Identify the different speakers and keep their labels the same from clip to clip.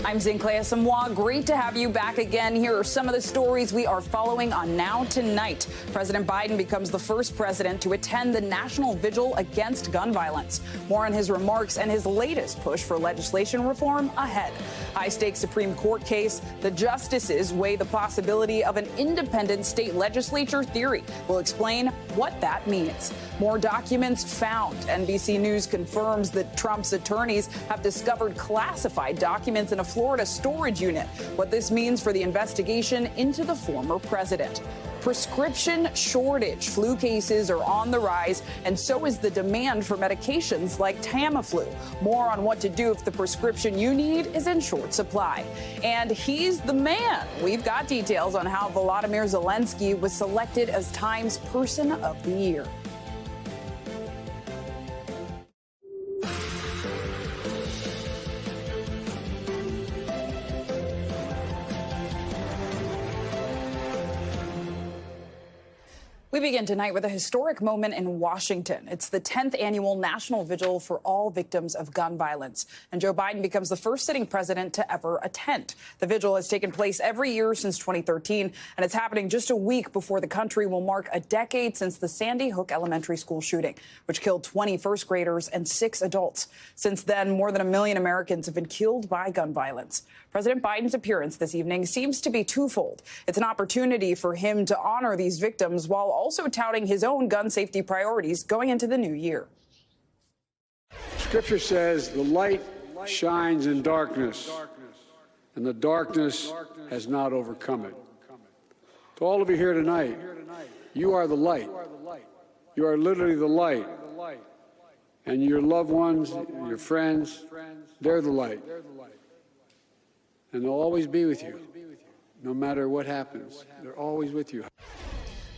Speaker 1: I'm Zinklea Samoa. Great to have you back again. Here are some of the stories we are following on Now Tonight. President Biden becomes the first president to attend the national vigil against gun violence. More on his remarks and his latest push for legislation reform ahead. High-stakes Supreme Court case. The justices weigh the possibility of an independent state legislature theory. We'll explain what that means. More documents found. NBC News confirms that Trump's attorneys have discovered classified documents in a Florida storage unit. What this means for the investigation into the former president. Prescription shortage. Flu cases are on the rise, and so is the demand for medications like Tamiflu. More on what to do if the prescription you need is in short supply. And he's the man. We've got details on how Volodymyr Zelenskyy was selected as Time's Person of the Year. We begin tonight with a historic moment in Washington. It's the 10th annual National Vigil for all victims of gun violence. And Joe Biden becomes the first sitting president to ever attend. The vigil has taken place every year since 2013, and it's happening just a week before the country will mark a decade since the Sandy Hook Elementary School shooting, which killed 20 first graders and 6 adults. Since then, more than 1 million Americans have been killed by gun violence. President Biden's appearance this evening seems to be twofold. It's an opportunity for him to honor these victims while also touting his own gun safety priorities going into the new year.
Speaker 2: Scripture says the light shines in darkness, and the darkness has not overcome it. To all of you here tonight, you are the light. You are literally the light. And your loved ones, your friends, they're the light. And they'll always be with you, no matter what happens. They're always with you.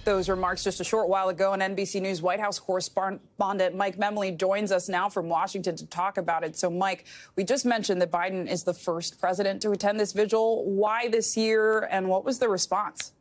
Speaker 1: Those remarks just a short while ago, and NBC News White House correspondent Mike Memley joins us now from Washington to talk about it. So, Mike, we just mentioned that Biden is the first president to attend this vigil. Why this year, and what was the response?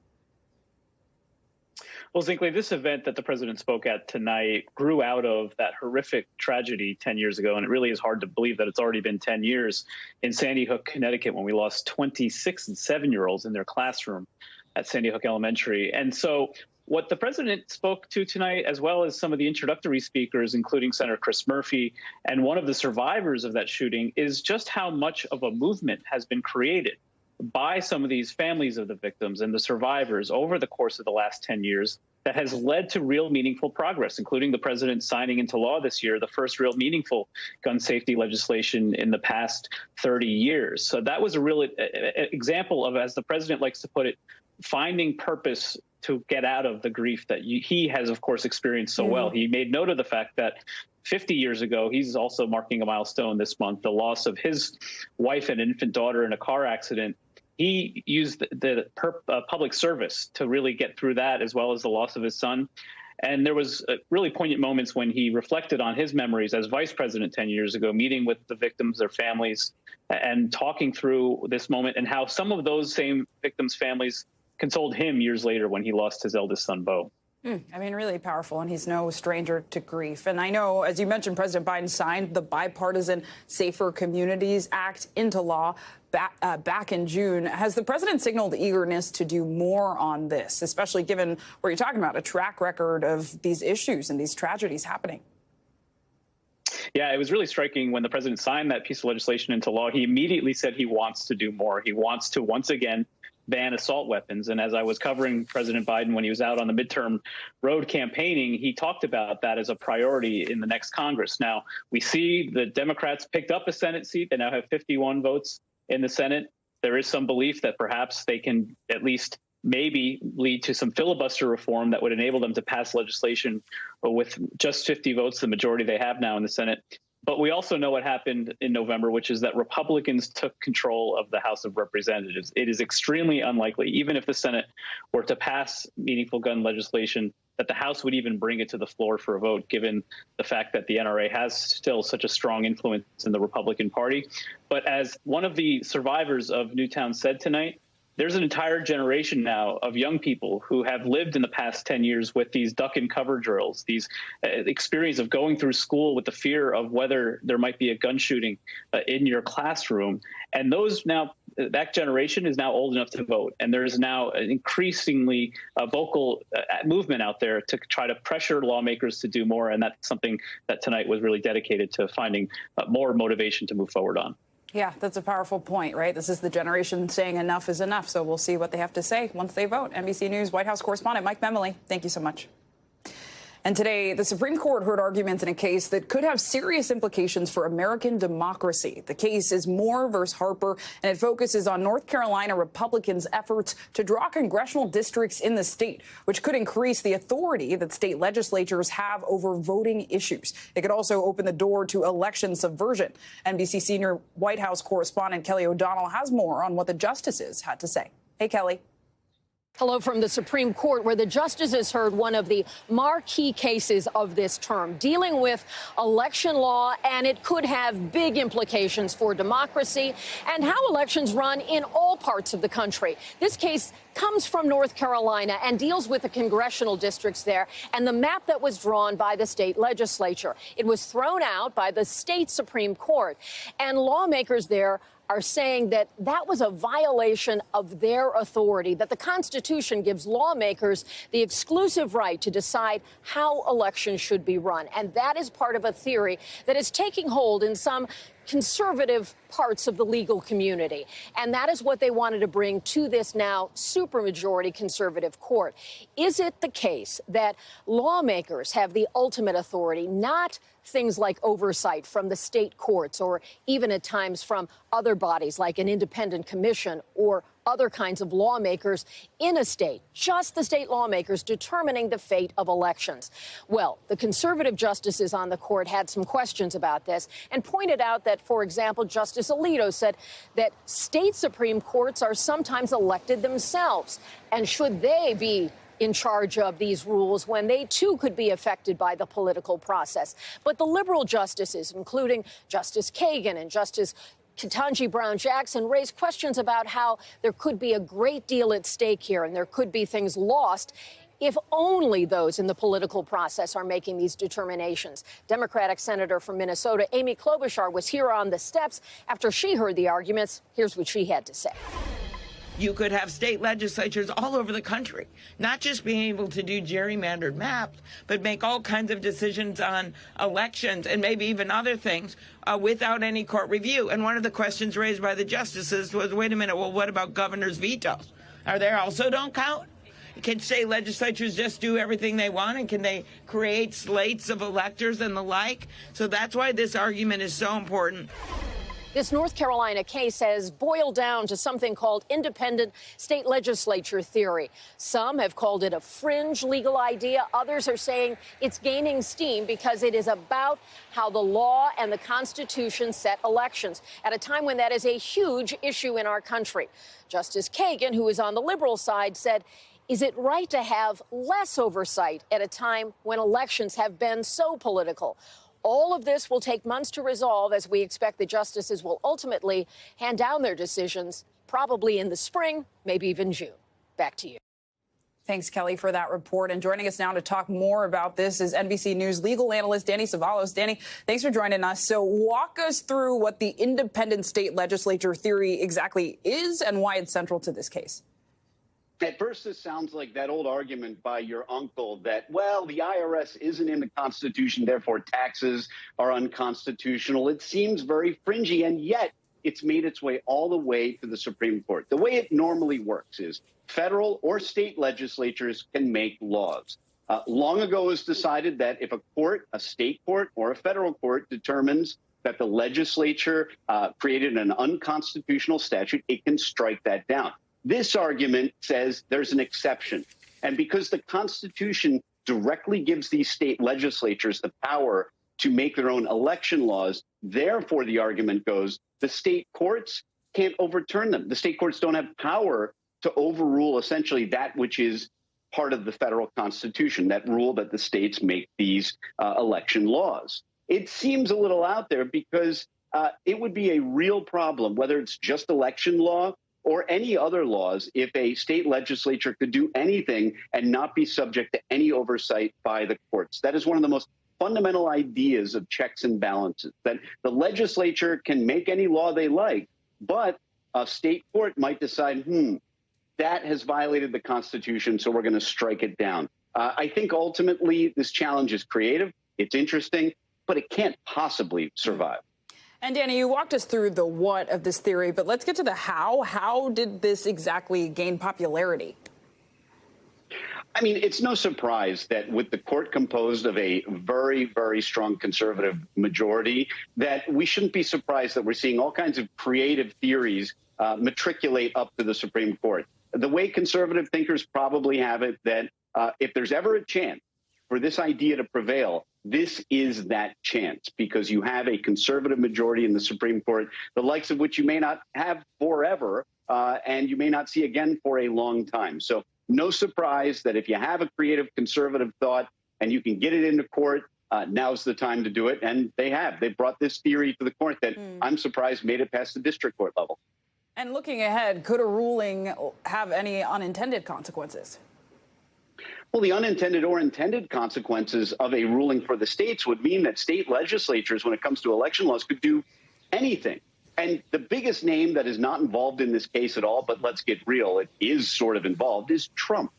Speaker 3: Well, Zinkley, this event that the president spoke at tonight grew out of that horrific tragedy 10 years ago, and it really is hard to believe that it's already been 10 years in Sandy Hook, Connecticut, when we lost 26 and 7-year-olds in their classroom at Sandy Hook Elementary. And so what the president spoke to tonight, as well as some of the introductory speakers, including Senator Chris Murphy and one of the survivors of that shooting, is just how much of a movement has been created by some of these families of the victims and the survivors over the course of the last 10 years that has led to real meaningful progress, including the president signing into law this year the first real meaningful gun safety legislation in the past 30 years. So that was a real example of, as the president likes to put it, finding purpose to get out of the grief that he has, of course, experienced so well. He made note of the fact that 50 years ago, he's also marking a milestone this month, the loss of his wife and infant daughter in a car accident. He used the public service to really get through that, as well as the loss of his son. And there was really poignant moments when he reflected on his memories as vice president 10 years ago, meeting with the victims, their families, and talking through this moment and how some of those same victims' families consoled him years later when he lost his eldest son, Beau.
Speaker 1: I mean, really powerful, and he's no stranger to grief. And I know, as you mentioned, President Biden signed the bipartisan Safer Communities Act into law back in June. Has the president signaled eagerness to do more on this, especially given what you're talking about, a track record of these issues and these tragedies happening?
Speaker 3: Yeah, it was really striking when the president signed that piece of legislation into law. He immediately said he wants to do more. He wants to once again ban assault weapons. And as I was covering President Biden when he was out on the midterm road campaigning, he talked about that as a priority in the next Congress. Now, we see the Democrats picked up a Senate seat. They now have 51 votes in the Senate. There is some belief that perhaps they can at least maybe lead to some filibuster reform that would enable them to pass legislation with just 50 votes, the majority they have now in the Senate. But we also know what happened in November, which is that Republicans took control of the House of Representatives. It is extremely unlikely, even if the Senate were to pass meaningful gun legislation, that the House would even bring it to the floor for a vote, given the fact that the NRA has still such a strong influence in the Republican Party. But as one of the survivors of Newtown said tonight, there's an entire generation now of young people who have lived in the past 10 years with these duck and cover drills, these experience of going through school with the fear of whether there might be a gun shooting in your classroom. And those now, that generation is now old enough to vote. And there's now an increasingly vocal movement out there to try to pressure lawmakers to do more. And that's something that tonight was really dedicated to finding more motivation to move forward on.
Speaker 1: Yeah, that's a powerful point, right? This is the generation saying enough is enough. So we'll see what they have to say once they vote. NBC News White House correspondent Mike Memoli, thank you so much. And today, the Supreme Court heard arguments in a case that could have serious implications for American democracy. The case is Moore versus Harper, and it focuses on North Carolina Republicans' efforts to draw congressional districts in the state, which could increase the authority that state legislatures have over voting issues. It could also open the door to election subversion. NBC senior White House correspondent Kelly O'Donnell has more on what the justices had to say. Hey, Kelly.
Speaker 4: Hello from the Supreme Court, where the justices heard one of the marquee cases of this term, dealing with election law, and it could have big implications for democracy and how elections run in all parts of the country. This case comes from North Carolina and deals with the congressional districts there and the map that was drawn by the state legislature. It was thrown out by the state Supreme Court, and lawmakers there are saying that that was a violation of their authority, that the Constitution gives lawmakers the exclusive right to decide how elections should be run. And that is part of a theory that is taking hold in some conservative parts of the legal community. And that is what they wanted to bring to this now supermajority conservative court. Is it the case that lawmakers have the ultimate authority, not things like oversight from the state courts or even at times from other bodies like an independent commission or other kinds of lawmakers in a state, just the state lawmakers determining the fate of elections? Well, the conservative justices on the court had some questions about this and pointed out that, for example, Justice Alito said that state Supreme Courts are sometimes elected themselves. And should they be in charge of these rules when they, too, could be affected by the political process? But the liberal justices, including Justice Kagan and Justice Ketanji Brown Jackson, raised questions about how there could be a great deal at stake here and there could be things lost if only those in the political process are making these determinations. Democratic Senator from Minnesota Amy Klobuchar was here on the steps after she heard the arguments. Here's what she had to say.
Speaker 5: You could have state legislatures all over the country, not just being able to do gerrymandered maps, but make all kinds of decisions on elections and maybe even other things without any court review. And one of the questions raised by the justices was, wait a minute, well, what about governors' vetoes? Are they also don't count? Can state legislatures just do everything they want, and can they create slates of electors and the like? So that's why this argument is so important.
Speaker 4: This North Carolina case has boiled down to something called independent state legislature theory. Some have called it a fringe legal idea. Others are saying it's gaining steam because it is about how the law and the Constitution set elections at a time when that is a huge issue in our country. Justice Kagan, who is on the liberal side, said, is it right to have less oversight at a time when elections have been so political? All of this will take months to resolve, as we expect the justices will ultimately hand down their decisions, probably in the spring, maybe even June. Back to you.
Speaker 1: Thanks, Kelly, for that report. And joining us now to talk more about this is NBC News legal analyst Danny Savalos. Danny, thanks for joining us. So walk us through what the independent state legislature theory exactly is and why it's central to this case.
Speaker 6: At first, this sounds like that old argument by your uncle that, well, the IRS isn't in the Constitution, therefore taxes are unconstitutional. It seems very fringy, and yet it's made its way all the way to the Supreme Court. The way it normally works is federal or state legislatures can make laws. Long ago, it was decided that if a court, a state court or a federal court determines that the legislature created an unconstitutional statute, it can strike that down. This argument says there's an exception. And because the Constitution directly gives these state legislatures the power to make their own election laws, therefore, the argument goes, the state courts can't overturn them. The state courts don't have power to overrule essentially that which is part of the federal Constitution, that rule that the states make these election laws. It seems a little out there because it would be a real problem, whether it's just election law or any other laws if a state legislature could do anything and not be subject to any oversight by the courts. That is one of the most fundamental ideas of checks and balances, that the legislature can make any law they like, but a state court might decide, that has violated the Constitution, so we're going to strike it down. I think ultimately this challenge is creative, it's interesting, but it can't possibly survive.
Speaker 1: And Danny, you walked us through the what of this theory, but let's get to the how. How did this exactly gain popularity?
Speaker 6: I mean, it's no surprise that with the court composed of a very, very strong conservative majority, that we shouldn't be surprised that we're seeing all kinds of creative theories matriculate up to the Supreme Court. The way conservative thinkers probably have it, that if there's ever a chance for this idea to prevail, this is that chance, because you have a conservative majority in the Supreme Court, the likes of which you may not have forever, and you may not see again for a long time. So no surprise that if you have a creative conservative thought and you can get it into court, now's the time to do it. And they have. They brought this theory to the court that I'm surprised made it past the district court level.
Speaker 1: And looking ahead, could a ruling have any unintended consequences?
Speaker 6: Well, the unintended or intended consequences of a ruling for the states would mean that state legislatures, when it comes to election laws, could do anything. And the biggest name that is not involved in this case at all, but let's get real, it is sort of involved, is Trump.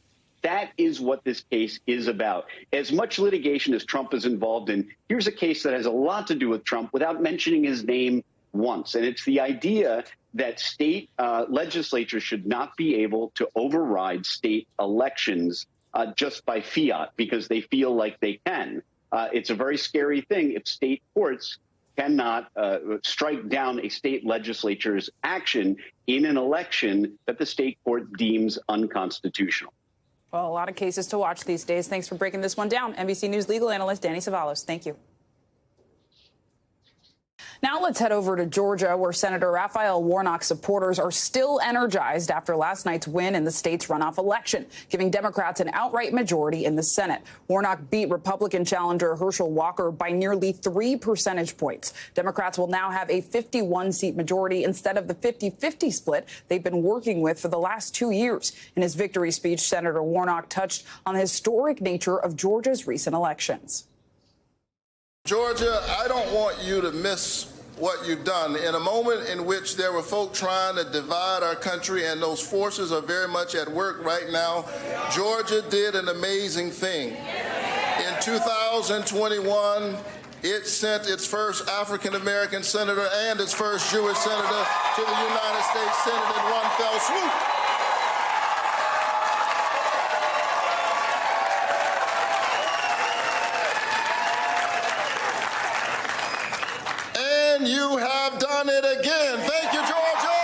Speaker 6: That is what this case is about. As much litigation as Trump is involved in, here's a case that has a lot to do with Trump without mentioning his name once. And it's the idea that state legislatures should not be able to override state elections just by fiat because they feel like they can. It's a very scary thing if state courts cannot strike down a state legislature's action in an election that the state court deems unconstitutional.
Speaker 1: Well, a lot of cases to watch these days. Thanks for breaking this one down. NBC News legal analyst Danny Cevallos. Thank you. Now let's head over to Georgia, where Senator Raphael Warnock supporters are still energized after last night's win in the state's runoff election, giving Democrats an outright majority in the Senate. Warnock beat Republican challenger Herschel Walker by nearly 3 percentage points. Democrats will now have a 51-seat majority instead of the 50-50 split they've been working with for the last 2 years. In his victory speech, Senator Warnock touched on the historic nature of Georgia's recent elections.
Speaker 7: Georgia, I don't want you to miss what you've done. In a moment in which there were folk trying to divide our country, and those forces are very much at work right now, Georgia did an amazing thing. In 2021, it sent its first African-American senator and its first Jewish senator to the United States Senate in one fell swoop. You have done it again. Thank you, Georgia.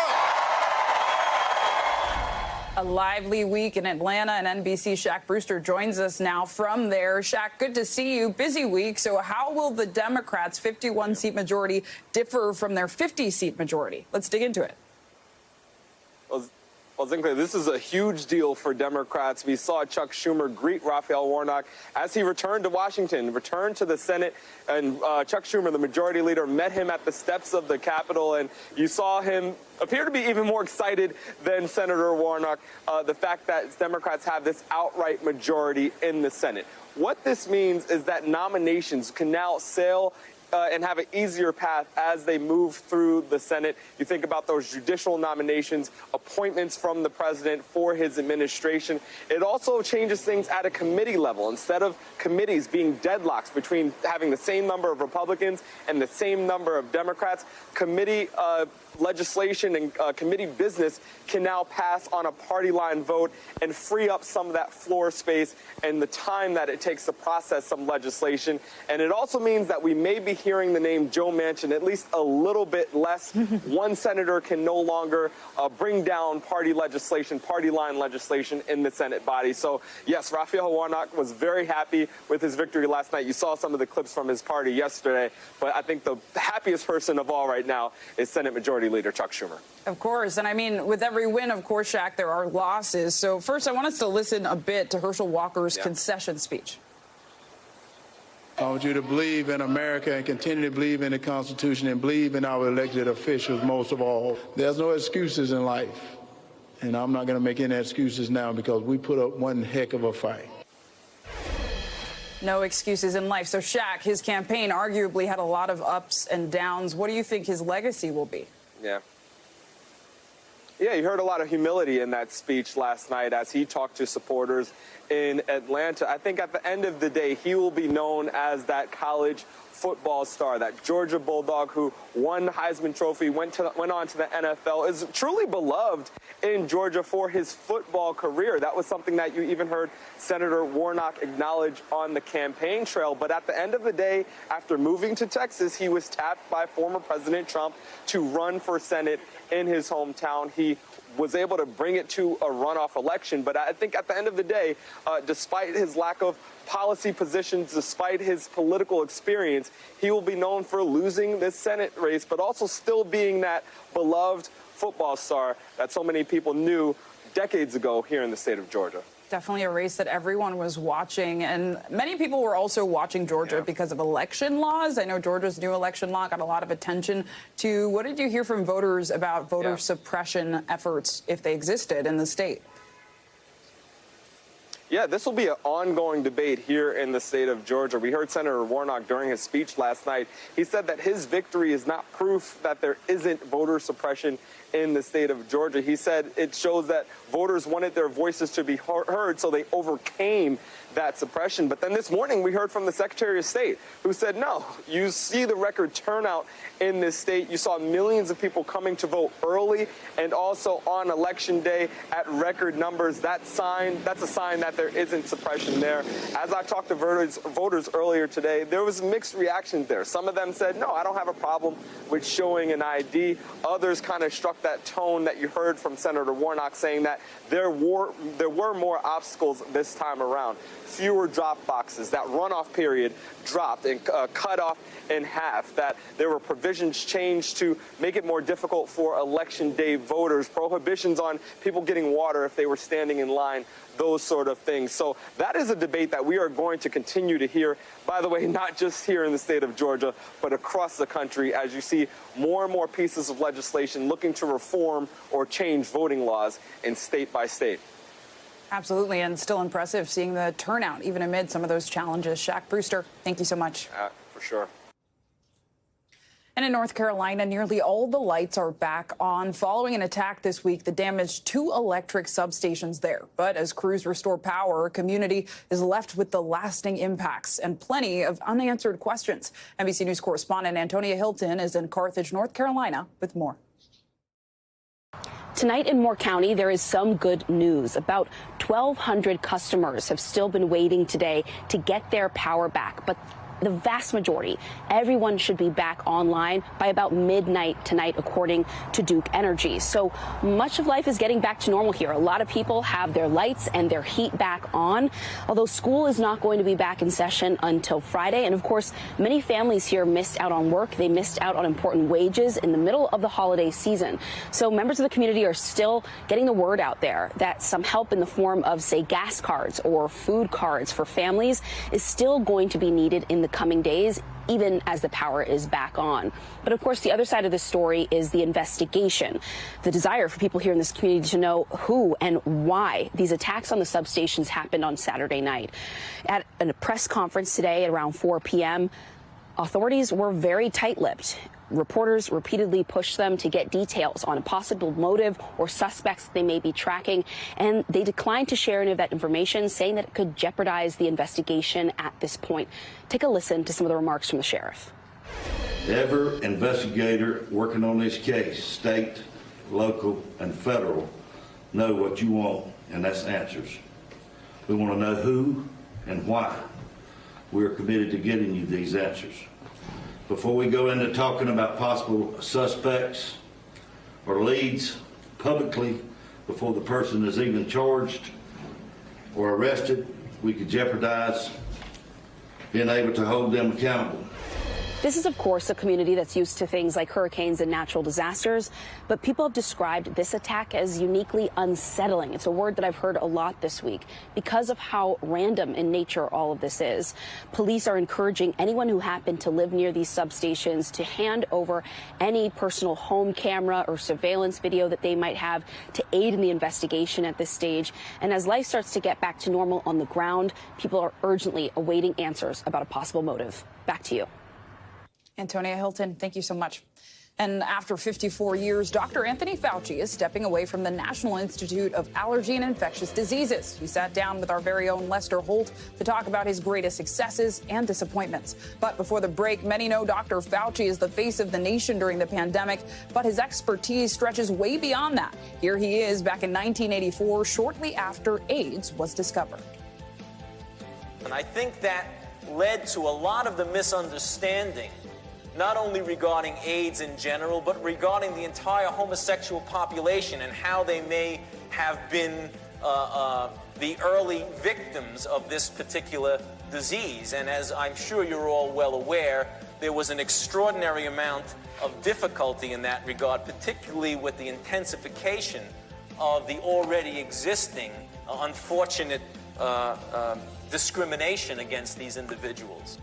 Speaker 1: A lively week in Atlanta, and NBC Shaq Brewster joins us now from there. Shaq, good to see you. Busy week. So how will the Democrats' 51-seat majority differ from their 50-seat majority? Let's dig into it.
Speaker 8: Well, Zelenskyy, this is a huge deal for Democrats. We saw Chuck Schumer greet Raphael Warnock as he returned to Washington, returned to the Senate, and Chuck Schumer, the majority leader, met him at the steps of the Capitol, and you saw him appear to be even more excited than Senator Warnock, the fact that Democrats have this outright majority in the Senate. What this means is that nominations can now sail and have an easier path as they move through the Senate. You think about those judicial nominations, appointments from the president for his administration. It also changes things at a committee level. Instead of committees being deadlocks between having the same number of Republicans and the same number of Democrats, committee legislation and committee business can now pass on a party line vote and free up some of that floor space and the time that it takes to process some legislation. And it also means that we may be hearing the name Joe Manchin at least a little bit less. One senator can no longer bring down party legislation, party line legislation in the Senate body. So, yes, Raphael Warnock was very happy with his victory last night. You saw some of the clips from his party yesterday, but I think the happiest person of all right now is Senate Majority Leader Chuck Schumer.
Speaker 1: Of course. And I mean, with every win, of course, Shaq, there are losses. So first, I want us to listen a bit to Herschel Walker's concession speech.
Speaker 9: I want you to believe in America and continue to believe in the Constitution and believe in our elected officials most of all. There's no excuses in life. And I'm not going to make any excuses now because we put up one heck of a fight.
Speaker 1: No excuses in life. So, Shaq, his campaign arguably had a lot of ups and downs. What do you think his legacy will be?
Speaker 8: Yeah, you heard a lot of humility in that speech last night as he talked to supporters in Atlanta. I think at the end of the day, he will be known as that college football star, that Georgia Bulldog who won the Heisman Trophy, went on to the NFL, is truly beloved in Georgia for his football career. That was something that you even heard Senator Warnock acknowledge on the campaign trail. But at the end of the day, after moving to Texas, he was tapped by former President Trump to run for Senate in his hometown. He was able to bring it to a runoff election. But I think at the end of the day, despite his lack of policy positions, despite his political experience, he will be known for losing this Senate race, but also still being that beloved football star that so many people knew decades ago here in the state of Georgia.
Speaker 1: Definitely a race that everyone was watching, and many people were also watching Georgia because of election laws. I know Georgia's new election law got a lot of attention to. What did you hear from voters about voter suppression efforts, if they existed, in the state?
Speaker 8: Yeah, this will be an ongoing debate here in the state of Georgia. We heard Senator Warnock during his speech last night. He said that his victory is not proof that there isn't voter suppression in the state of Georgia. He said it shows that voters wanted their voices to be heard, so they overcame that suppression. But then this morning, we heard from the Secretary of State, who said, no, you see the record turnout in this state. You saw millions of people coming to vote early and also on Election Day at record numbers. That's a sign that there isn't suppression there. As I talked to voters earlier today, there was mixed reactions there. Some of them said, no, I don't have a problem with showing an ID. Others kind of struck that tone that you heard from Senator Warnock, saying that there were more obstacles this time around. Fewer drop boxes, that runoff period dropped and cut off in half, that there were provisions changed to make it more difficult for Election Day voters, prohibitions on people getting water if they were standing in line, those sort of things. So that is a debate that we are going to continue to hear, by the way, not just here in the state of Georgia, but across the country, as you see more and more pieces of legislation looking to reform or change voting laws in state by state.
Speaker 1: Absolutely, and still impressive seeing the turnout, even amid some of those challenges. Shaq Brewster, thank you so much.
Speaker 8: For sure.
Speaker 1: And in North Carolina, nearly all the lights are back on following an attack this week that damaged 2 electric substations there. But as crews restore power, a community is left with the lasting impacts and plenty of unanswered questions. NBC News correspondent Antonia Hilton is in Carthage, North Carolina, with more.
Speaker 10: Tonight in Moore County, there is some good news. About 1,200 customers have still been waiting today to get their power back. But the vast majority, everyone should be back online by about midnight tonight, according to Duke Energy. So much of life is getting back to normal here. A lot of people have their lights and their heat back on, although school is not going to be back in session until Friday. And of course, many families here missed out on work. They missed out on important wages in the middle of the holiday season. So members of the community are still getting the word out there that some help in the form of, say, gas cards or food cards for families is still going to be needed in the coming days, even as the power is back on. But of course, the other side of this story is the investigation, the desire for people here in this community to know who and why these attacks on the substations happened on Saturday night. At a press conference today at around 4 p.m., authorities were very tight-lipped. Reporters repeatedly pushed them to get details on a possible motive or suspects they may be tracking, and they declined to share any of that information, saying that it could jeopardize the investigation at this point. Take a listen to some of the remarks from the sheriff.
Speaker 11: Every investigator working on this case, state, local, and federal, know what you want, and that's answers. We want to know who and why. We're committed to getting you these answers. Before we go into talking about possible suspects or leads publicly, before the person is even charged or arrested, we could jeopardize being able to hold them accountable.
Speaker 10: This is, of course, a community that's used to things like hurricanes and natural disasters, but people have described this attack as uniquely unsettling. It's a word that I've heard a lot this week because of how random in nature all of this is. Police are encouraging anyone who happened to live near these substations to hand over any personal home camera or surveillance video that they might have to aid in the investigation at this stage. And as life starts to get back to normal on the ground, people are urgently awaiting answers about a possible motive. Back to you.
Speaker 1: Antonia Hilton, thank you so much. And after 54 years, Dr. Anthony Fauci is stepping away from the National Institute of Allergy and Infectious Diseases. He sat down with our very own Lester Holt to talk about his greatest successes and disappointments. But before the break, many know Dr. Fauci is the face of the nation during the pandemic, but his expertise stretches way beyond that. Here he is back in 1984, shortly after AIDS was discovered.
Speaker 12: And I think that led to a lot of the misunderstanding, not only regarding AIDS in general, but regarding the entire homosexual population and how they may have been the early victims of this particular disease. And as I'm sure you're all well aware, there was an extraordinary amount of difficulty in that regard, particularly with the intensification of the already existing unfortunate discrimination against these individuals.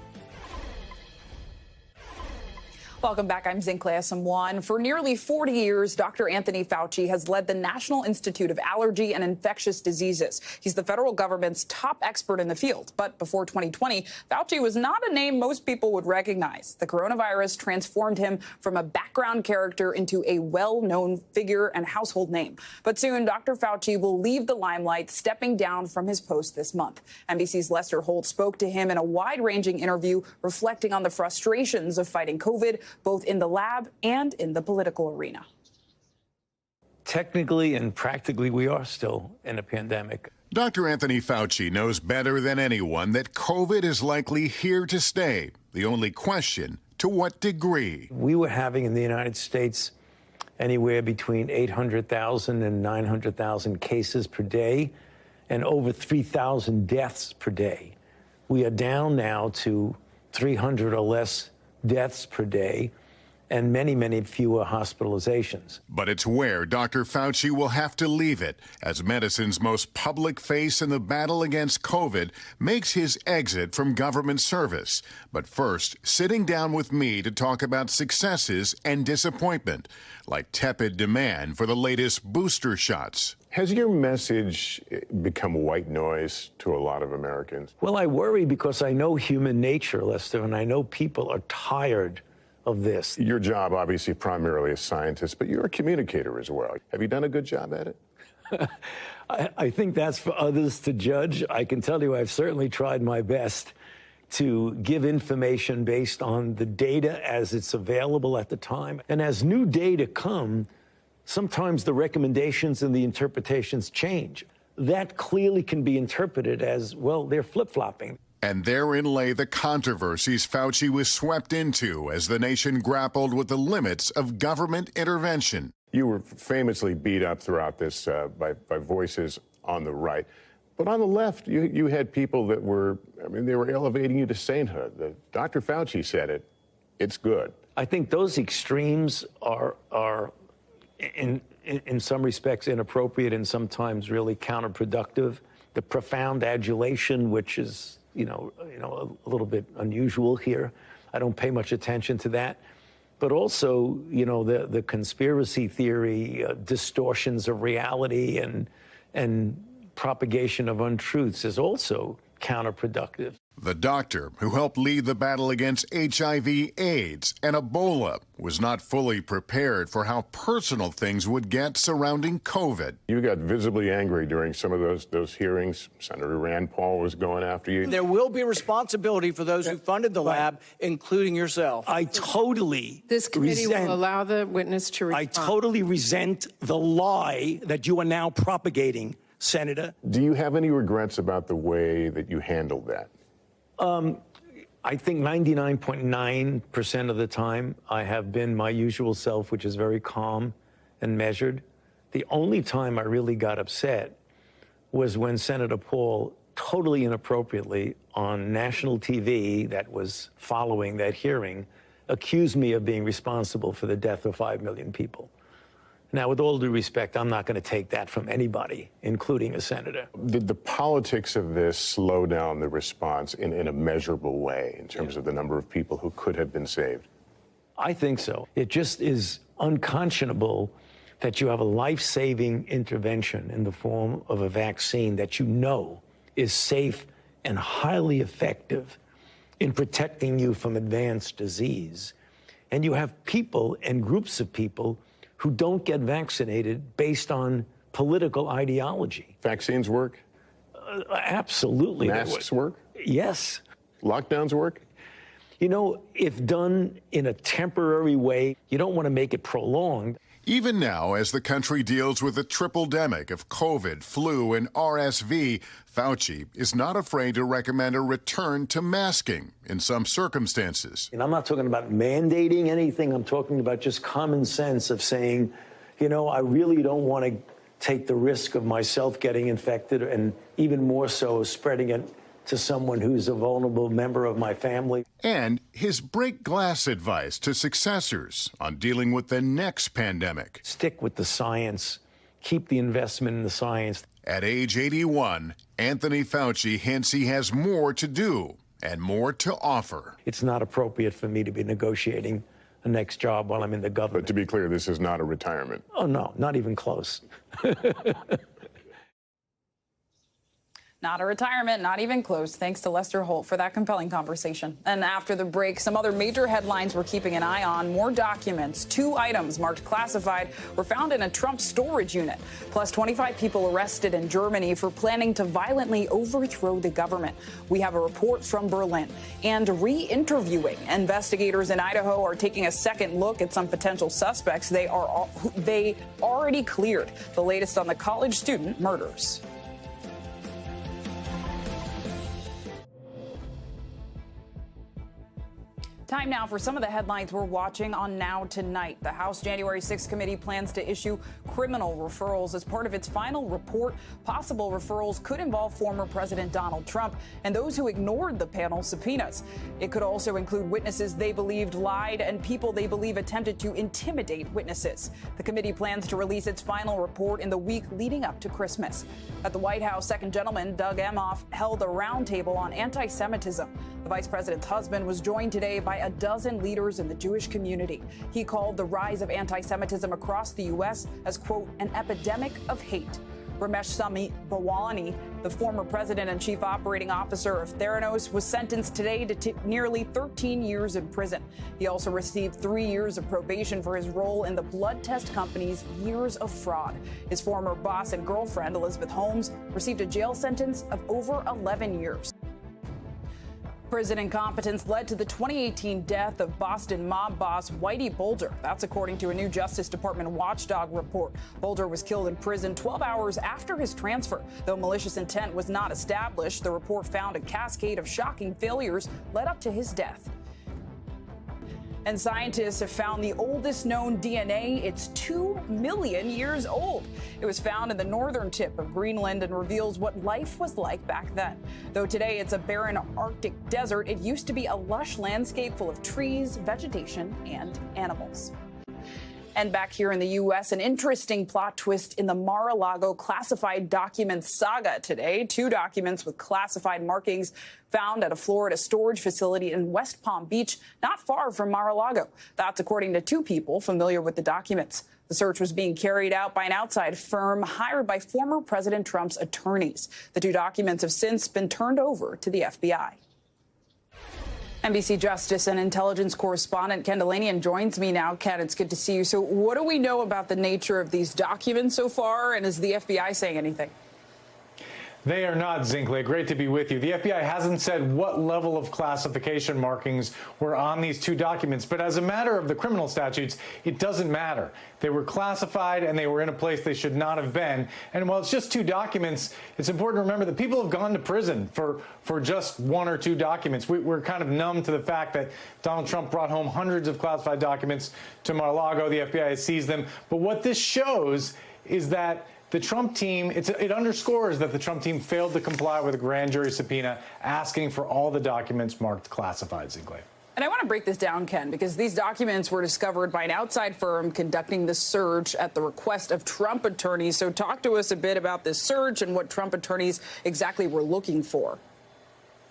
Speaker 1: Welcome back. I'm Zinklea Samwan. For nearly 40 years, Dr. Anthony Fauci has led the National Institute of Allergy and Infectious Diseases. He's the federal government's top expert in the field. But before 2020, Fauci was not a name most people would recognize. The coronavirus transformed him from a background character into a well-known figure and household name. But soon, Dr. Fauci will leave the limelight, stepping down from his post this month. NBC's Lester Holt spoke to him in a wide-ranging interview reflecting on the frustrations of fighting COVID, both in the lab and in the political arena.
Speaker 13: Technically and practically, we are still in a pandemic.
Speaker 14: Dr. Anthony Fauci knows better than anyone that COVID is likely here to stay. The only question, to what degree?
Speaker 13: We were having in the United States anywhere between 800,000 and 900,000 cases per day and over 3,000 deaths per day. We are down now to 300 or less deaths per day, and many, many fewer hospitalizations.
Speaker 14: But it's where Dr. Fauci will have to leave it, as medicine's most public face in the battle against COVID makes his exit from government service. But first, sitting down with me to talk about successes and disappointment, like tepid demand for the latest booster shots.
Speaker 15: Has your message become white noise to a lot of Americans?
Speaker 13: Well, I worry because I know human nature, Lester, and I know people are tired of this.
Speaker 15: Your job, obviously, primarily as scientist, but you're a communicator as well. Have you done a good job at it?
Speaker 13: I think that's for others to judge. I can tell you I've certainly tried my best to give information based on the data as it's available at the time. And as new data come, sometimes the recommendations and the interpretations change. That clearly can be interpreted as, well, they're flip-flopping.
Speaker 14: And therein lay the controversies Fauci was swept into as the nation grappled with the limits of government intervention.
Speaker 15: You were famously beat up throughout this by voices on the right. But on the left, you had people that were, they were elevating you to sainthood. Dr. Fauci said it. It's good.
Speaker 13: I think those extremes are in some respects inappropriate and sometimes really counterproductive. The profound adulation, which is, a little bit unusual here. I don't pay much attention to that. But also, the conspiracy theory, distortions of reality and propagation of untruths is also counterproductive.
Speaker 14: The doctor who helped lead the battle against HIV, AIDS, and Ebola was not fully prepared for how personal things would get surrounding COVID.
Speaker 15: You got visibly angry during some of those hearings. Senator Rand Paul was going after you.
Speaker 16: There will be responsibility for those who funded the lab, including yourself.
Speaker 13: I totally
Speaker 17: This committee will allow the witness to respond.
Speaker 13: I totally resent the lie that you are now propagating, Senator.
Speaker 15: Do you have any regrets about the way that you handled that?
Speaker 13: I think 99.9% of the time I have been my usual self, which is very calm and measured. The only time I really got upset was when Senator Paul totally inappropriately on national TV that was following that hearing accuse me of being responsible for the death of 5 million people. Now, with all due respect, I'm not going to take that from anybody, including a senator.
Speaker 15: Did the politics of this slow down the response in a measurable way in terms of the number of people who could have been saved?
Speaker 13: I think so. It just is unconscionable that you have a life-saving intervention in the form of a vaccine that you know is safe and highly effective in protecting you from advanced disease. And you have people and groups of people who don't get vaccinated based on political ideology.
Speaker 15: Vaccines work?
Speaker 13: Absolutely.
Speaker 15: Masks work?
Speaker 13: Yes.
Speaker 15: Lockdowns work?
Speaker 13: You know, if done in a temporary way, you don't want to make it prolonged.
Speaker 14: Even now, as the country deals with a triple-demic of COVID, flu, and RSV, Fauci is not afraid to recommend a return to masking in some circumstances.
Speaker 13: And I'm not talking about mandating anything. I'm talking about just common sense of saying, you know, I really don't want to take the risk of myself getting infected and even more so spreading it to someone who's a vulnerable member of my family.
Speaker 14: And his break glass advice to successors on dealing with the next pandemic.
Speaker 13: Stick with the science. Keep the investment in the science.
Speaker 14: At age 81, Anthony Fauci hints he has more to do and more to offer.
Speaker 13: It's not appropriate for me to be negotiating the next job while I'm in the government.
Speaker 15: But to be clear, this is not a retirement.
Speaker 13: Oh, no, not even close.
Speaker 1: Not a retirement, not even close. Thanks to Lester Holt for that compelling conversation. And after the break, some other major headlines we're keeping an eye on. More documents, 2 items marked classified, were found in a Trump storage unit. Plus 25 people arrested in Germany for planning to violently overthrow the government. We have a report from Berlin. And re-interviewing. Investigators in Idaho are taking a second look at some potential suspects they already cleared. The latest on the college student murders. Time now for some of the headlines we're watching on Now Tonight. The House January 6th committee plans to issue criminal referrals as part of its final report. Possible referrals could involve former President Donald Trump and those who ignored the panel's subpoenas. It could also include witnesses they believed lied and people they believe attempted to intimidate witnesses. The committee plans to release its final report in the week leading up to Christmas. At the White House, Second Gentleman Doug Emhoff held a roundtable on anti-Semitism. The vice president's husband was joined today by a dozen leaders in the Jewish community. He called the rise of anti-Semitism across the U.S. as, quote, an epidemic of hate. Ramesh Bhawani, the former president and chief operating officer of Theranos, was sentenced today to nearly 13 years in prison. He also received 3 years of probation for his role in the blood test company's years of fraud. His former boss and girlfriend, Elizabeth Holmes, received a jail sentence of over 11 years. Prison incompetence led to the 2018 death of Boston mob boss Whitey Bulger. That's according to a new Justice Department watchdog report. Bulger was killed in prison 12 hours after his transfer. Though malicious intent was not established, the report found a cascade of shocking failures led up to his death. And scientists have found the oldest known DNA. It's 2 million years old. It was found in the northern tip of Greenland and reveals what life was like back then. Though today it's a barren Arctic desert, it used to be a lush landscape full of trees, vegetation, and animals. And back here in the U.S., an interesting plot twist in the Mar-a-Lago classified documents saga today. 2 documents with classified markings found at a Florida storage facility in West Palm Beach, not far from Mar-a-Lago. That's according to 2 people familiar with the documents. The search was being carried out by an outside firm hired by former President Trump's attorneys. The 2 documents have since been turned over to the FBI. NBC Justice and Intelligence correspondent Ken Delanian joins me now. Ken, it's good to see you. So what do we know about the nature of these documents so far, and is the FBI saying anything?
Speaker 18: They are not, Zinkley. Great to be with you. The FBI hasn't said what level of classification markings were on these 2 documents, but as a matter of the criminal statutes, it doesn't matter. They were classified and they were in a place they should not have been. And while it's just 2 documents, it's important to remember that people have gone to prison for just 1 or 2 documents. We're kind of numb to the fact that Donald Trump brought home hundreds of classified documents to Mar-a-Lago. The FBI has seized them. But what this shows is that the Trump team, it underscores that the Trump team failed to comply with a grand jury subpoena asking for all the documents marked classified, Zinkley.
Speaker 1: And I want to break this down, Ken, because these documents were discovered by an outside firm conducting the search at the request of Trump attorneys. So talk to us a bit about this search and what Trump attorneys exactly were looking for.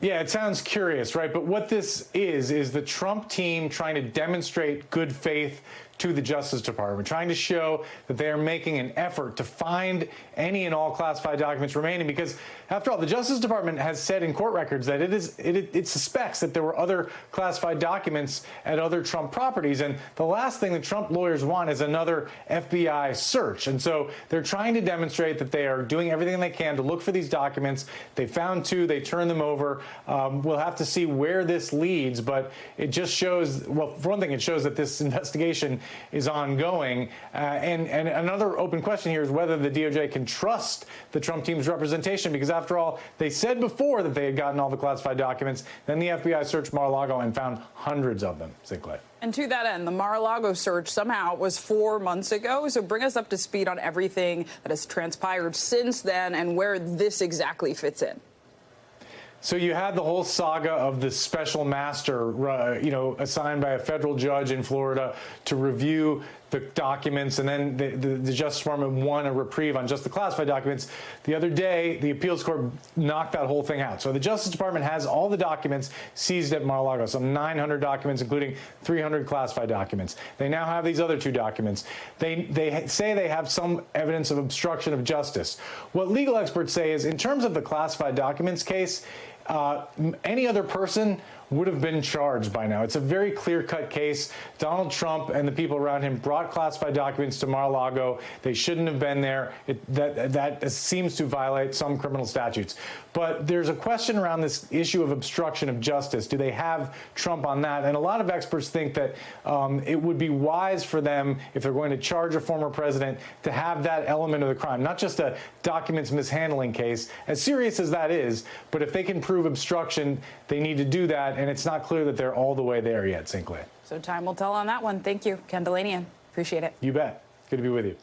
Speaker 18: Yeah, it sounds curious, right? But what this is the Trump team trying to demonstrate good faith to the Justice Department, trying to show that they are making an effort to find any and all classified documents remaining. Because, after all, the Justice Department has said in court records that it suspects that there were other classified documents at other Trump properties. And the last thing the Trump lawyers want is another FBI search. And so they're trying to demonstrate that they are doing everything they can to look for these documents. They found two. They turned them over. We'll have to see where this leads. But it just shows, well, for one thing, it shows that this investigation is ongoing. And another open question here is whether the DOJ can trust the Trump team's representation, because after all, they said before that they had gotten all the classified documents. Then the FBI searched Mar-a-Lago and found hundreds of them, Zinkley.
Speaker 1: And to that end, the Mar-a-Lago search somehow was 4 months ago. So bring us up to speed on everything that has transpired since then and where this exactly fits in.
Speaker 18: So you had the whole saga of the special master, assigned by a federal judge in Florida to review the documents, and then the Justice Department won a reprieve on just the classified documents. The other day, the appeals court knocked that whole thing out. So the Justice Department has all the documents seized at Mar-a-Lago, some 900 documents, including 300 classified documents. They now have these other two documents. They say they have some evidence of obstruction of justice. What legal experts say is, in terms of the classified documents case, any other person would have been charged by now. It's a very clear-cut case. Donald Trump and the people around him brought classified documents to Mar-a-Lago. They shouldn't have been there. That seems to violate some criminal statutes. But there's a question around this issue of obstruction of justice. Do they have Trump on that? And a lot of experts think that it would be wise for them, if they're going to charge a former president, to have that element of the crime, not just a documents mishandling case, as serious as that is, but if they can prove obstruction, they need to do that. And it's not clear that they're all the way there yet, Sinclair.
Speaker 1: So time will tell on that one. Thank you, Ken Delanian. Appreciate it.
Speaker 18: You bet. Good to be with you.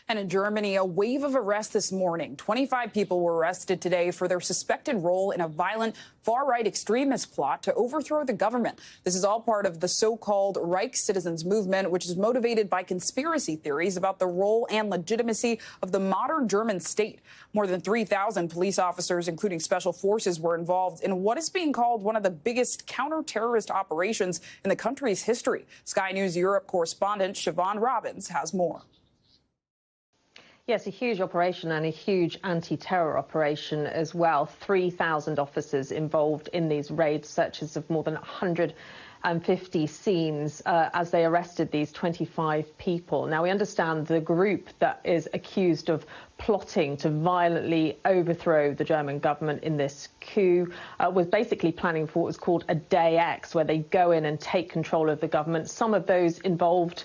Speaker 1: And in Germany, a wave of arrests this morning. 25 people were arrested today for their suspected role in a violent far-right extremist plot to overthrow the government. This is all part of the so-called Reich Citizens Movement, which is motivated by conspiracy theories about the role and legitimacy of the modern German state. More than 3,000 police officers, including special forces, were involved in what is being called one of the biggest counter-terrorist operations in the country's history. Sky News Europe correspondent Siobhan Robbins has more.
Speaker 19: Yes, a huge operation and a huge anti-terror operation as well. 3,000 officers involved in these raids, searches of more than 150 scenes as they arrested these 25 people. Now, we understand the group that is accused of plotting to violently overthrow the German government in this coup was basically planning for what was called a Day X, where they go in and take control of the government. Some of those involved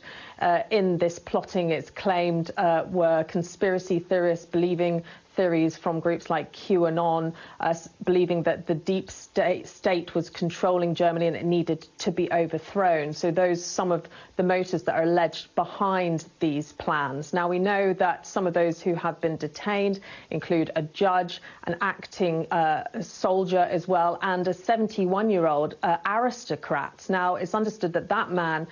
Speaker 19: in this plotting, it's claimed, were conspiracy theorists believing theories from groups like QAnon, believing that the deep state was controlling Germany and it needed to be overthrown. So those some of the motives that are alleged behind these plans. Now, we know that some of those who have been detained include a judge, an acting soldier as well, and a 71-year-old aristocrat. Now, it's understood that that man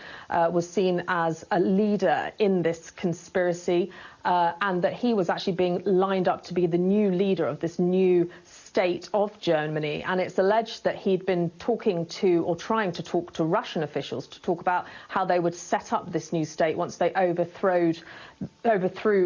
Speaker 19: was seen as a leader in this conspiracy, and that he was actually being lined up to be the new leader of this new state of Germany. And it's alleged that he'd been talking to, or trying to talk to, Russian officials to talk about how they would set up this new state once they overthrew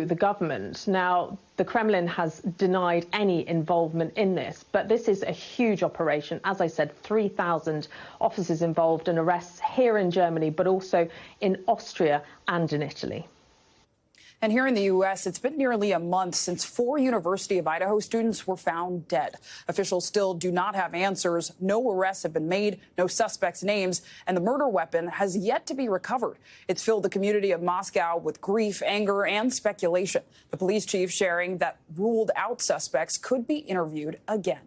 Speaker 19: the government. Now, the Kremlin has denied any involvement in this, but this is a huge operation. As I said, 3,000 officers involved in arrests here in Germany, but also in Austria and in Italy.
Speaker 1: And here in the U.S., it's been nearly a month since 4 University of Idaho students were found dead. Officials still do not have answers. No arrests have been made, no suspects' names, and the murder weapon has yet to be recovered. It's filled the community of Moscow with grief, anger, and speculation. The police chief sharing that ruled out suspects could be interviewed again.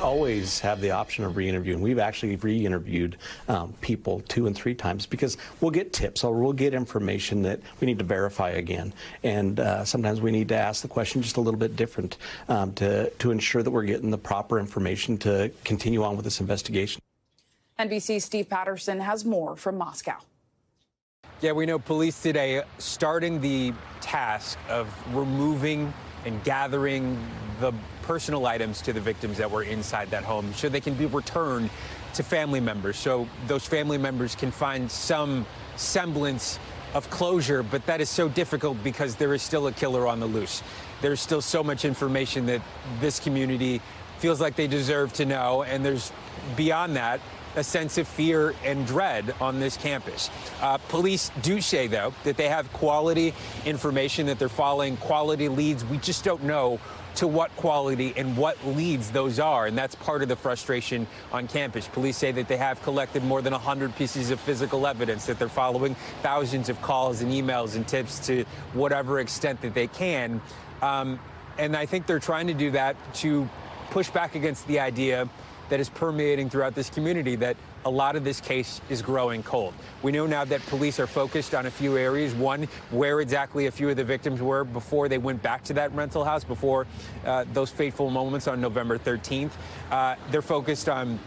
Speaker 20: Always have the option of re-interviewing. We've actually re-interviewed people 2 and 3 times because we'll get tips or we'll get information that we need to verify again. And sometimes we need to ask the question just a little bit different to ensure that we're getting the proper information to continue on with this investigation.
Speaker 1: NBC's Steve Patterson has more from Moscow.
Speaker 21: Yeah, we know police today starting the task of removing and gathering the personal items to the victims that were inside that home so they can be returned to family members, so those family members can find some semblance of closure. But that is so difficult because there is still a killer on the loose. There's still so much information that this community feels like they deserve to know, and there's beyond that a sense of fear and dread on this campus. Police do say, though, that they have quality information, that they're following quality leads. We just don't know to what quality and what leads those are, and that's part of the frustration on campus. Police say that they have collected more than 100 pieces of physical evidence, that they're following thousands of calls and emails and tips to whatever extent that they can. And I think they're trying to do that to push back against the idea that is permeating throughout this community that a lot of this case is growing cold. We know now that police are focused on a few areas. One, where exactly a few of the victims were before they went back to that rental house, before those fateful moments on November 13th. They're focused on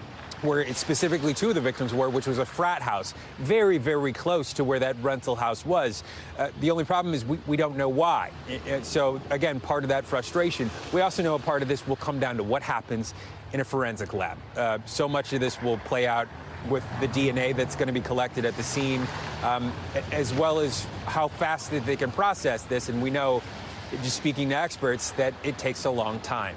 Speaker 21: where specifically two of the victims were, which was a frat house, very, very close to where that rental house was. The only problem is we don't know why. So, again, part of that frustration. We also know a part of this will come down to what happens in a forensic lab. So much of this will play out with the DNA that's going to be collected at the scene, as well as how fast that they can process this. And we know, just speaking to experts, that it takes a long time.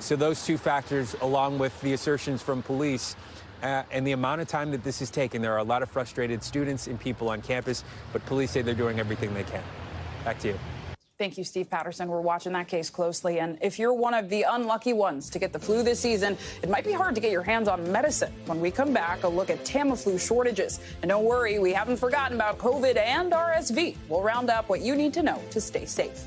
Speaker 21: So those two factors, along with the assertions from police and the amount of time that this is taking, there are a lot of frustrated students and people on campus, but police say they're doing everything they can. Back to you.
Speaker 1: Thank you, Steve Patterson. We're watching that case closely. And if you're one of the unlucky ones to get the flu this season, it might be hard to get your hands on medicine. When we come back, a look at Tamiflu shortages. And don't worry, we haven't forgotten about COVID and RSV. We'll round up what you need to know to stay safe.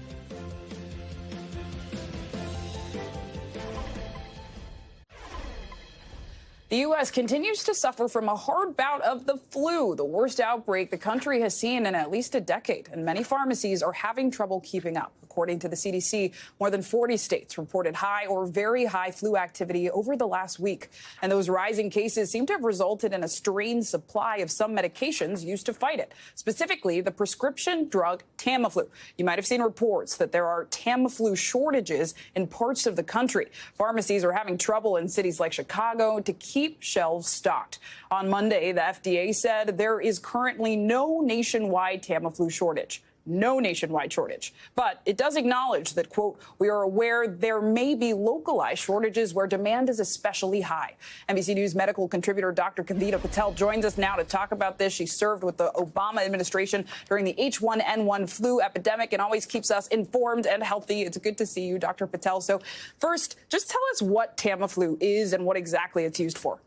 Speaker 1: The U.S. continues to suffer from a hard bout of the flu, the worst outbreak the country has seen in at least a decade, and many pharmacies are having trouble keeping up. According to the CDC, more than 40 states reported high or very high flu activity over the last week. And those rising cases seem to have resulted in a strained supply of some medications used to fight it, specifically the prescription drug Tamiflu. You might have seen reports that there are Tamiflu shortages in parts of the country. Pharmacies are having trouble in cities like Chicago to keep shelves stocked. On Monday, the FDA said there is currently no nationwide Tamiflu shortage. No nationwide shortage. But it does acknowledge that, quote, we are aware there may be localized shortages where demand is especially high. NBC News medical contributor Dr. Kavita Patel joins us now to talk about this. She served with the Obama administration during the H1N1 flu epidemic and always keeps us informed and healthy. It's good to see you, Dr. Patel. So first, just tell us what Tamiflu is and what exactly it's used for.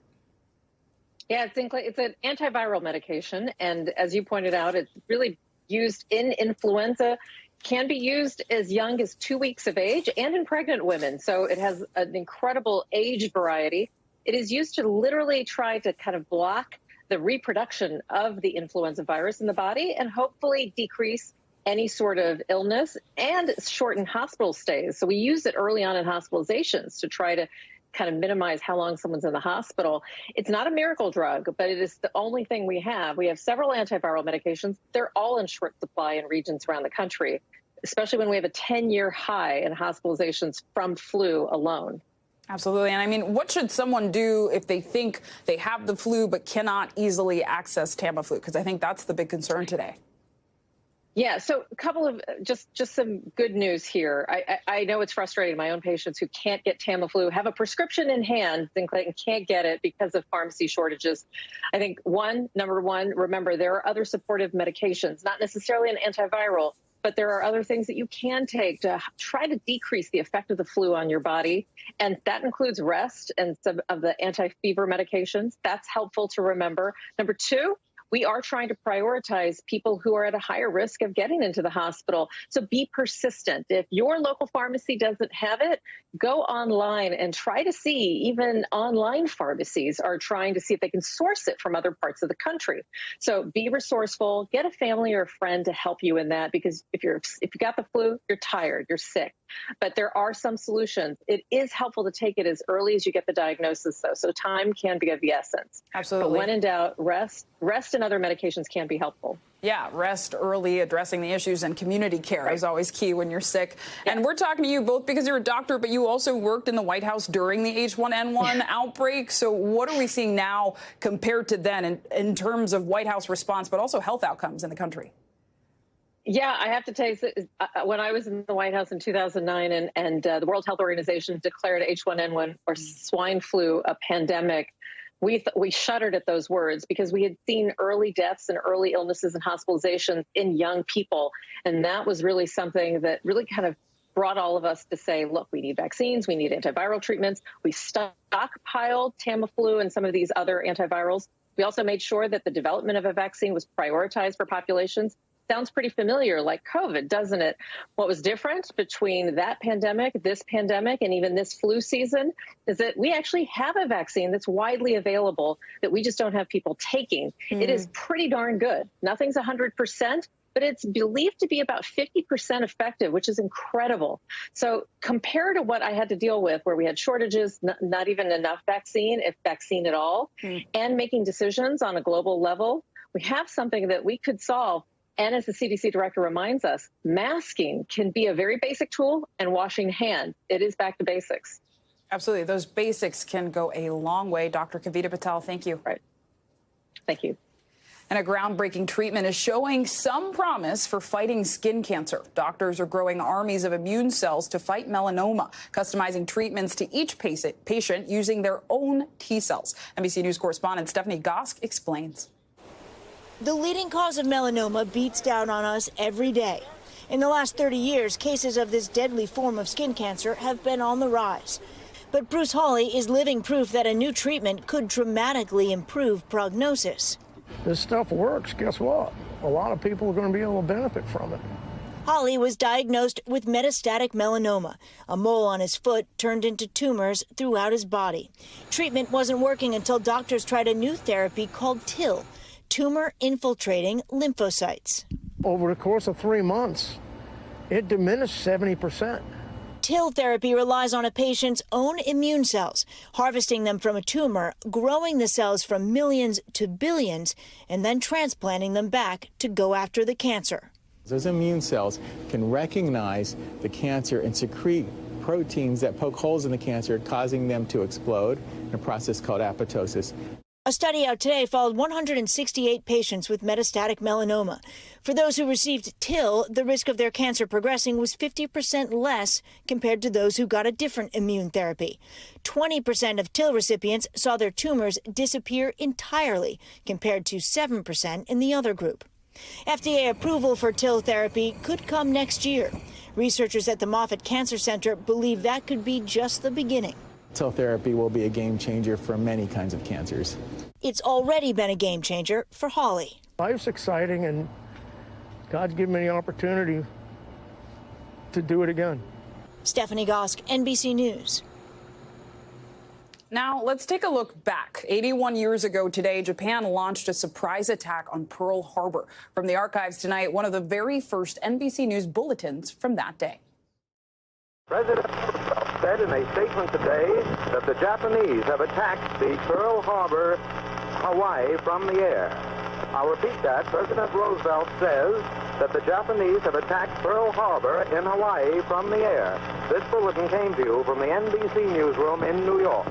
Speaker 19: Yeah, it's an antiviral medication. And as you pointed out, it's really used in influenza, can be used as young as 2 weeks of age and in pregnant women. So it has an incredible age variety. It is used to literally try to kind of block the reproduction of the influenza virus in the body and hopefully decrease any sort of illness and shorten hospital stays. So we use it early on in hospitalizations to try to kind of minimize how long someone's in the hospital. It's not a miracle drug, but it is the only thing we have. We have several antiviral medications. They're all in short supply in regions around the country, especially when we have a 10-year high in hospitalizations from flu alone.
Speaker 1: Absolutely. And I mean, what should someone do if they think they have the flu but cannot easily access Tamiflu? Because I think that's the big concern today.
Speaker 19: Yeah, so a couple of just some good news here. I know it's frustrating. My own patients who can't get Tamiflu have a prescription in hand and can't get it because of pharmacy shortages. I think number one, remember there are other supportive medications, not necessarily an antiviral, but there are other things that you can take to try to decrease the effect of the flu on your body. And that includes rest and some of the anti-fever medications. That's helpful to remember. Number two, we are trying to prioritize people who are at a higher risk of getting into the hospital. So be persistent. If your local pharmacy doesn't have it, go online and try to see. Even online pharmacies are trying to see if they can source it from other parts of the country. So be resourceful. Get a family or a friend to help you in that, because if you got the flu, you're tired, you're sick.
Speaker 2: but there are some solutions. It is helpful to take it as early as you get the diagnosis, though, so time can be of the essence.
Speaker 1: Absolutely.
Speaker 2: But when in doubt, rest and other medications can be helpful.
Speaker 1: Yeah, rest early, addressing the issues, and community care is always key when you're sick. Yeah. And we're talking to you both because you're a doctor, but you also worked in the White House during the H1N1 outbreak. So what are we seeing now compared to then in terms of White House response, but also health outcomes in the country?
Speaker 2: Yeah, I have to tell you, when I was in the White House in 2009 and the World Health Organization declared H1N1 or swine flu a pandemic, we shuddered at those words because we had seen early deaths and early illnesses and hospitalizations in young people. And that was really something that really kind of brought all of us to say, look, we need vaccines, we need antiviral treatments. We stockpiled Tamiflu and some of these other antivirals. We also made sure that the development of a vaccine was prioritized for populations. Sounds pretty familiar, like COVID, doesn't it? What was different between that pandemic, this pandemic, and even this flu season is that we actually have a vaccine that's widely available that we just don't have people taking. It is pretty darn good. Nothing's 100%, but it's believed to be about 50% effective, which is incredible. So compared to what I had to deal with, where we had shortages, not even enough vaccine, if vaccine at all, and making decisions on a global level, we have something that we could solve. And as the CDC director reminds us, masking can be a very basic tool, and washing hands, it is back to basics.
Speaker 1: Absolutely. Those basics can go a long way. Dr. Kavita Patel, thank you.
Speaker 2: Right. Thank you.
Speaker 1: And a groundbreaking treatment is showing some promise for fighting skin cancer. Doctors are growing armies of immune cells to fight melanoma, customizing treatments to each patient using their own T cells. NBC News correspondent Stephanie Gosk explains.
Speaker 22: The leading cause of melanoma beats down on us every day. In the last 30 years, cases of this deadly form of skin cancer have been on the rise. But Bruce Hawley is living proof that a new treatment could dramatically improve prognosis.
Speaker 23: This stuff works. Guess what? A lot of people are going to be able to benefit from it.
Speaker 22: Hawley was diagnosed with metastatic melanoma. A mole on his foot turned into tumors throughout his body. Treatment wasn't working until doctors tried a new therapy called TIL, tumor-infiltrating lymphocytes.
Speaker 23: Over the course of 3 months, it diminished 70%.
Speaker 22: TIL therapy relies on a patient's own immune cells, harvesting them from a tumor, growing the cells from millions to billions, and then transplanting them back to go after the cancer.
Speaker 24: Those immune cells can recognize the cancer and secrete proteins that poke holes in the cancer, causing them to explode in a process called apoptosis.
Speaker 22: A study out today followed 168 patients with metastatic melanoma. For those who received TIL, the risk of their cancer progressing was 50% less compared to those who got a different immune therapy. 20% of TIL recipients saw their tumors disappear entirely, compared to 7% in the other group. FDA approval for TIL therapy could come next year. Researchers at the Moffitt Cancer Center believe that could be just the beginning.
Speaker 24: TIL therapy will be a game changer for many kinds of cancers.
Speaker 22: It's already been a game changer for Hawley.
Speaker 23: Life's exciting, and God's given me the opportunity to do it again.
Speaker 22: Stephanie Gosk, NBC News.
Speaker 1: Now, let's take a look back. 81 years ago today, Japan launched a surprise attack on Pearl Harbor. From the archives tonight, one of the very first NBC News bulletins from that day.
Speaker 25: President Roosevelt said in a statement today that the Japanese have attacked the Pearl Harbor, Hawaii, from the air. I'll repeat that. President Roosevelt says that the Japanese have attacked Pearl Harbor in Hawaii from the air. This bulletin came to you from the NBC newsroom in New York.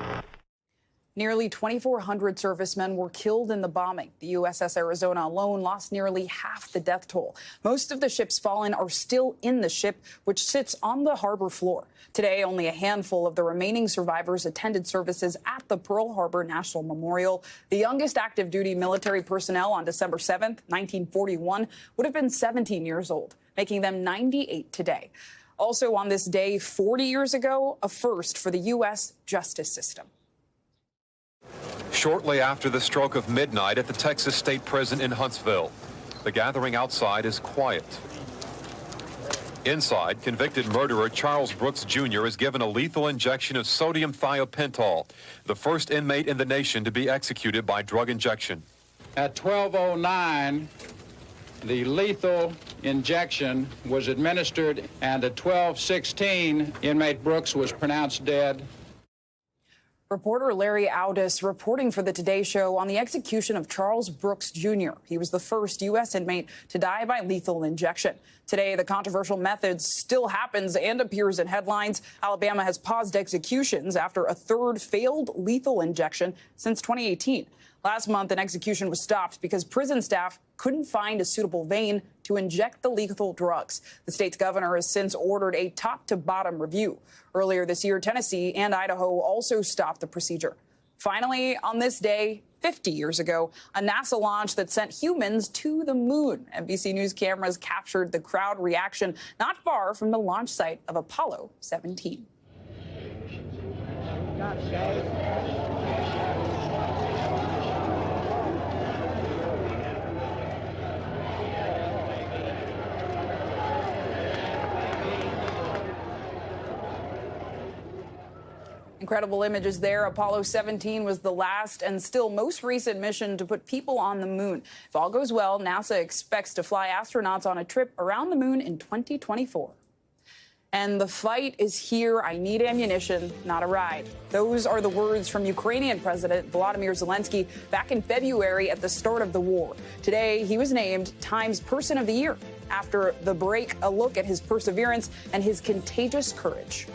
Speaker 1: Nearly 2,400 servicemen were killed in the bombing. The USS Arizona alone lost nearly half the death toll. Most of the ships fallen are still in the ship, which sits on the harbor floor. Today, only a handful of the remaining survivors attended services at the Pearl Harbor National Memorial. The youngest active duty military personnel on December 7th, 1941, would have been 17 years old, making them 98 today. Also on this day, 40 years ago, a first for the U.S. justice system.
Speaker 26: Shortly after the stroke of midnight at the Texas State Prison in Huntsville, the gathering outside is quiet. Inside, convicted murderer Charles Brooks Jr. is given a lethal injection of sodium thiopental, the first inmate in the nation to be executed by drug injection.
Speaker 27: At 12:09,
Speaker 3: the lethal injection was administered, and at 12:16, inmate Brooks was pronounced dead.
Speaker 1: Reporter Larry Audis reporting for the Today Show on the execution of Charles Brooks Jr. He was the first U.S. inmate to die by lethal injection. Today, the controversial method still happens and appears in headlines. Alabama has paused executions after a third failed lethal injection since 2018. Last month, an execution was stopped because prison staff couldn't find a suitable vein to inject the lethal drugs. The state's governor has since ordered a top-to-bottom review. Earlier this year, Tennessee and Idaho also stopped the procedure. Finally, on this day, 50 years ago, a NASA launch that sent humans to the moon. NBC News cameras captured the crowd reaction not far from the launch site of Apollo 17. Incredible images there. Apollo 17 was the last and still most recent mission to put people on the moon. If all goes well, NASA expects to fly astronauts on a trip around the moon in 2024. And the fight is here. I need ammunition, not a ride. Those are the words from Ukrainian President Volodymyr Zelenskyy back in February at the start of the war. Today, he was named Time's Person of the Year. After the break, a look at his perseverance and his contagious courage.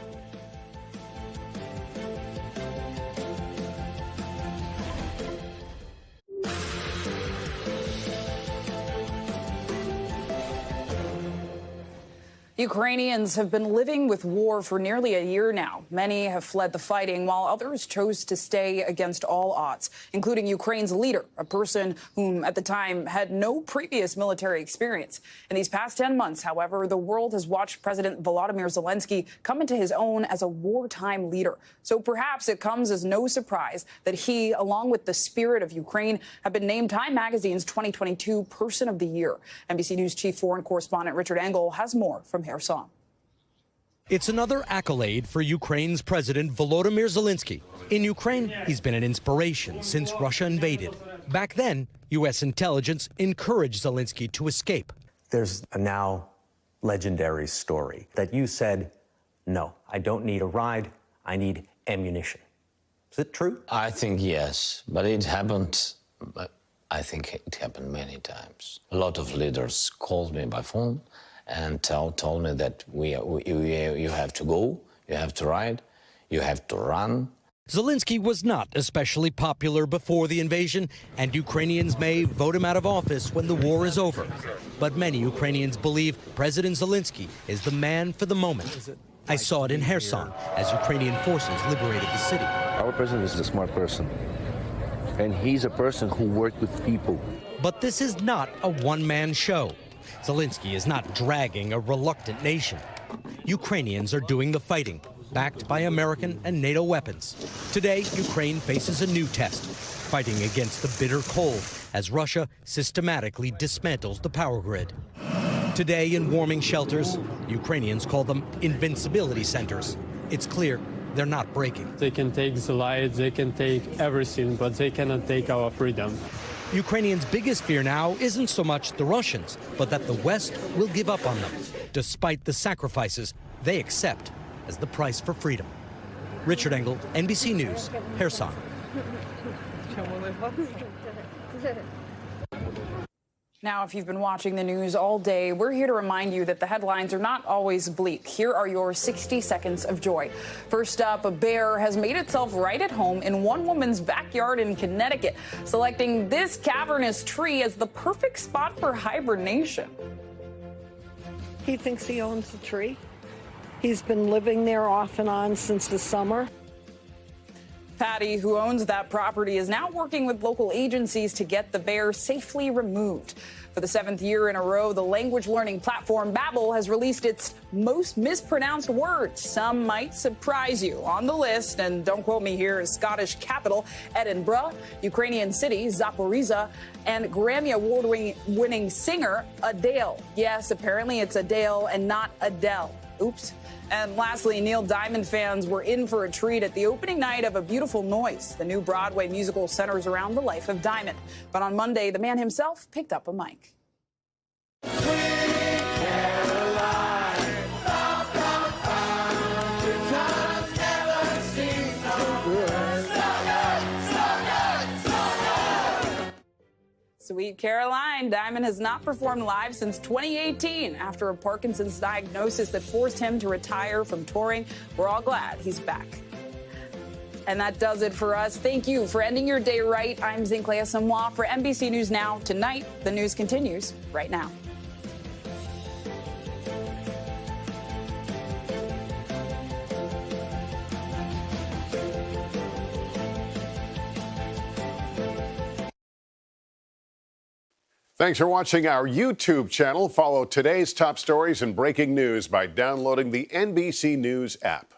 Speaker 1: Ukrainians have been living with war for nearly a year now. Many have fled the fighting, while others chose to stay against all odds, including Ukraine's leader, a person whom at the time had no previous military experience. In these past 10 months, however, the world has watched President Volodymyr Zelenskyy come into his own as a wartime leader. So perhaps it comes as no surprise that he, along with the spirit of Ukraine, have been named Time Magazine's 2022 Person of the Year. NBC News chief foreign correspondent Richard Engel has more from Kherson.
Speaker 4: It's another accolade for Ukraine's President Volodymyr Zelenskyy. In Ukraine, he's been an inspiration since Russia invaded. Back then, U.S. intelligence encouraged Zelenskyy to escape.
Speaker 5: There's a now legendary story that you said, no, I don't need a ride, I need ammunition. Is it true?
Speaker 6: I think yes, but it happened, I think it happened many times. A lot of leaders called me by phone and told me that you have to go, you have to ride, you have to run.
Speaker 4: Zelenskyy was not especially popular before the invasion, and Ukrainians may vote him out of office when the war is over. But many Ukrainians believe President Zelenskyy is the man for the moment. I saw it in Kherson as Ukrainian forces liberated the city.
Speaker 7: Our president is a smart person, and he's a person who worked with people.
Speaker 4: But this is not a one-man show. Zelenskyy is not dragging a reluctant nation. Ukrainians are doing the fighting, backed by American and NATO weapons. Today, Ukraine faces a new test, fighting against the bitter cold as Russia systematically dismantles the power grid. Today, in warming shelters, Ukrainians call them invincibility centers. It's clear they're not breaking.
Speaker 9: They can take the light, they can take everything, but they cannot take our freedom.
Speaker 4: Ukrainians' biggest fear now isn't so much the Russians, but that the West will give up on them, despite the sacrifices they accept as the price for freedom. Richard Engel, NBC News, Kherson.
Speaker 1: Now, if you've been watching the news all day, we're here to remind you that the headlines are not always bleak. Here are your 60 seconds of joy. First up, a bear has made itself right at home in one woman's backyard in Connecticut, selecting this cavernous tree as the perfect spot for hibernation.
Speaker 27: He thinks he owns the tree. He's been living there off and on since the summer.
Speaker 1: Patty, who owns that property, is now working with local agencies to get the bear safely removed. For the 7th year in a row, the language learning platform Babbel has released its most mispronounced words. Some might surprise you. On the list, and don't quote me here, is Scottish capital Edinburgh, Ukrainian city Zaporizhzhia, and Grammy Award-winning singer Adele. Yes, apparently it's Adele and not Adele. Oops. And lastly, Neil Diamond fans were in for a treat at the opening night of A Beautiful Noise. The new Broadway musical centers around the life of Diamond. But on Monday, the man himself picked up a mic. Sweet Caroline. Diamond has not performed live since 2018 after a Parkinson's diagnosis that forced him to retire from touring. We're all glad he's back. And that does it for us. Thank you for ending your day right. I'm Zinklea Samoa for NBC News Now. Tonight, the news continues right now.
Speaker 15: Thanks for watching our YouTube channel. Follow today's top stories and breaking news by downloading the NBC News app.